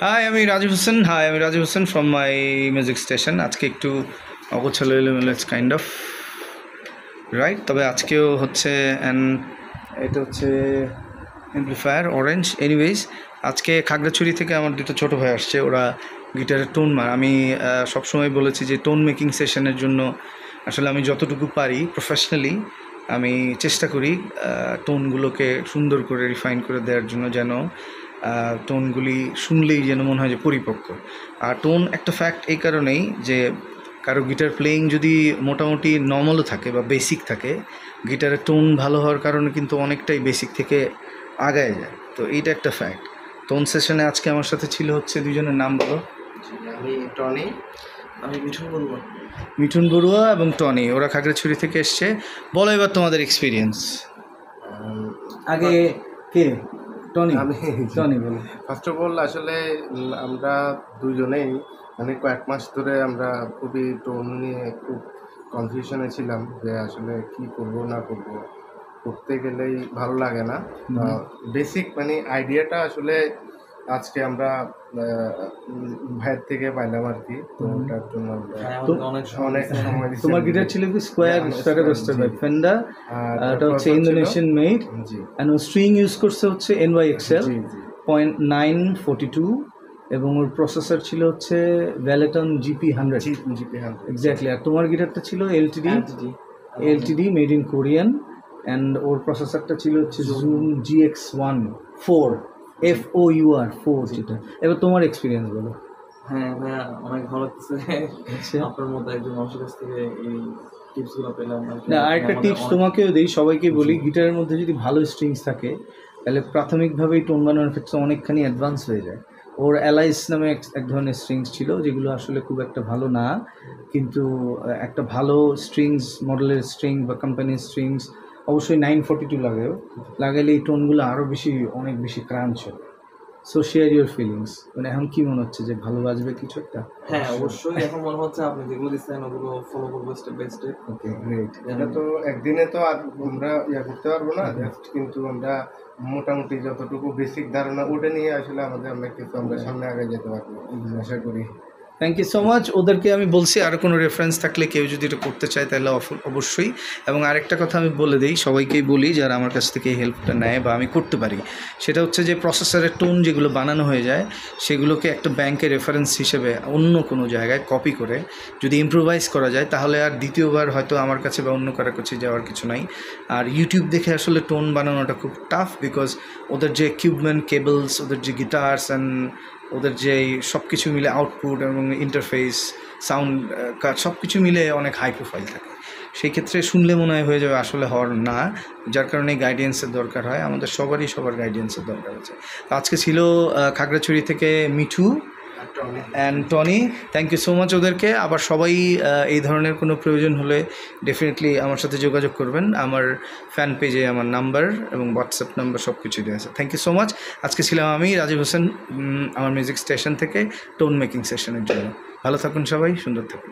আমি Rajib Hossain from my music station. আজকে একটু অগোছালো এলোমেলো, ইটস কাইন্ড অফ রাইট। তবে আজকেও হচ্ছে এটা হচ্ছে অ্যাম্প্লিফায়ার অরেঞ্জ। এনিওয়েজ, আজকে খাগড়াছড়ি থেকে আমার দুটো ছোটো ভাই আসছে, ওরা গিটারের টোন আমি সবসময় বলেছি যে টোন মেকিং সেশনের জন্য আসলে আমি যতটুকু পারি প্রফেশনালি আমি চেষ্টা করি টোনগুলোকে সুন্দর করে রিফাইন করে দেওয়ার জন্য, যেন টোনগুলি শুনলেই যেন মনে হয় যে পরিপক্ক। আর টোন একটা ফ্যাক্ট এই কারণেই যে কারো গিটার প্লেয়িং যদি মোটামুটি নর্মালও থাকে বা বেসিক থাকে, গিটারের টোন ভালো হওয়ার কারণে কিন্তু অনেকটাই বেসিক থেকে আগায় যায়। তো এইটা একটা ফ্যাক্ট। টোন সেশনে আজকে আমার সাথে ছিল হচ্ছে দুজনের নাম বলো। আমি টনি, আমি মিঠুন বড়ুয়া এবং টনি, ওরা খাগড়াছড়ি থেকে এসছে। বলো এবার তোমাদের এক্সপিরিয়েন্স। আগে কে? টনি। টনি বলো। ফার্স্ট অফ অল আসলে আমরা দুজনেই মানে কয়েক মাস ধরে আমরা খুবই টোন নিয়ে খুব কনফিউশনে ছিলাম যে আসলে কি করব না করব, করতে গেলেই ভালো লাগে না। বেসিক মানে আইডিয়াটা আসলে আজকে আমরা ভাইয়ের থেকে পাইলাম আর কি। তো ওটার জন্য অনেক সময় তোমার গিটার ছিল কি স্কোয়ার স্ট্রাটোকাস্টার বাই ফেন্ডার, এটা হচ্ছে ইন্দোনেশিয়ান মেড, এন্ড ও স্ট্রিং ইউজ করছে হচ্ছে NYXL 0.942 এবং ওর প্রসেসর ছিল হচ্ছে ভ্যালেটন GP100 এক্স্যাক্টলি। আর তোমার গিটারটা ছিল LTD made in Korean, and ওর প্রসেসরটা ছিল হচ্ছে জুম GX1 4 FOUR4 যেটা। এবার তোমার এক্সপিরিয়েন্স বলো। হ্যাঁ ভাইয়া, অনেক ভালো লাগছে আপনার মতো একজন মানুষের কাছ থেকে এই টিপসগুলো পেলাম। না, আরেকটা টিপস তোমাকেও দিই, সবাইকে বলি, গিটারের মধ্যে যদি ভালো স্ট্রিংস থাকে তাহলে প্রাথমিকভাবেই টোন বানানোর ক্ষেত্রে অনেকখানি অ্যাডভান্স হয়ে যায়। ওর অ্যালাইস নামে এক ধরনের স্ট্রিংস ছিল যেগুলো আসলে খুব একটা ভালো না, কিন্তু একটা ভালো স্ট্রিংস মডেলের স্ট্রিং বা কোম্পানির স্ট্রিংস অবশ্যই 942 লাগালে এই টোনগুলো আরও অনেক বেশি ক্রাঞ্চ হবে। So share your feelings. মানে এখন কি মনে হচ্ছে যে ভালো বাজবে কিছু একটা? হ্যাঁ অবশ্যই, এখন মনে হচ্ছে আপনি যেগুলো দিচ্ছেন ওগুলো ফলো করবো step by step. Okay great. এটা তো একদিনে তো আর আমরা করতে পারবো না, জাস্ট কিন্তু আমরা মোটামুটি যতটুকু বেসিক ধারণা ওটা নিয়ে আসলে আমরা কিন্তু আমরা সামনে আগে যেতে পারবো আশা করি। Thank you so much. ওদেরকে আমি বলছি আরও কোনো রেফারেন্স থাকলে কেউ যদি এটা করতে চায় তাহলে অবশ্যই। এবং আরেকটা কথা আমি বলে দিই, সবাইকেই বলি যারা আমার কাছ থেকে এই হেল্পটা নেয় বা আমি করতে পারি, সেটা হচ্ছে যে প্রসেসরের টোন যেগুলো বানানো হয়ে যায় সেগুলোকে একটা ব্যাংকের রেফারেন্স হিসেবে অন্য কোনো জায়গায় কপি করে যদি ইম্প্রোভাইজ করা যায় তাহলে আর দ্বিতীয়বার হয়তো আমার কাছে বা অন্য কারো কাছে যাওয়ার কিছু নাই। আর ইউটিউব দেখে আসলে টোন বানানোটা খুব টাফ, বিকজ ওদের যে ইকুইপমেন্ট, কেবলস, ওদের যে গিটার্স অ্যান্ড ওদের যে সব কিছু মিলে আউটপুট এবং ইন্টারফেস, সাউন্ড কাট সব কিছু মিলে অনেক হাই প্রোফাইল থাকে। সেই ক্ষেত্রে শুনলে মনে হয়ে যাবে আসলে হওয়ার না, যার কারণে গাইডেন্সের দরকার হয়। আমাদের সবার গাইডেন্সের দরকার আছে। তো আজকে ছিল খাগড়াছড়ি থেকে Mithu and Tony. Thank you so much ওদেরকে। আবার সবাই এই ধরনের কোনো প্রয়োজন হলে ডেফিনেটলি আমার সাথে যোগাযোগ করবেন। আমার ফ্যান পেজে আমার নাম্বার এবং হোয়াটসঅ্যাপ নাম্বার সব কিছু দেওয়া আছে। Thank you so much. আজকে ছিলাম আমি রাজীব হোসেন আমার মিউজিক স্টেশন থেকে টোন মেকিং সেশনের জন্য। ভালো থাকুন সবাই, সুন্দর থাকুন।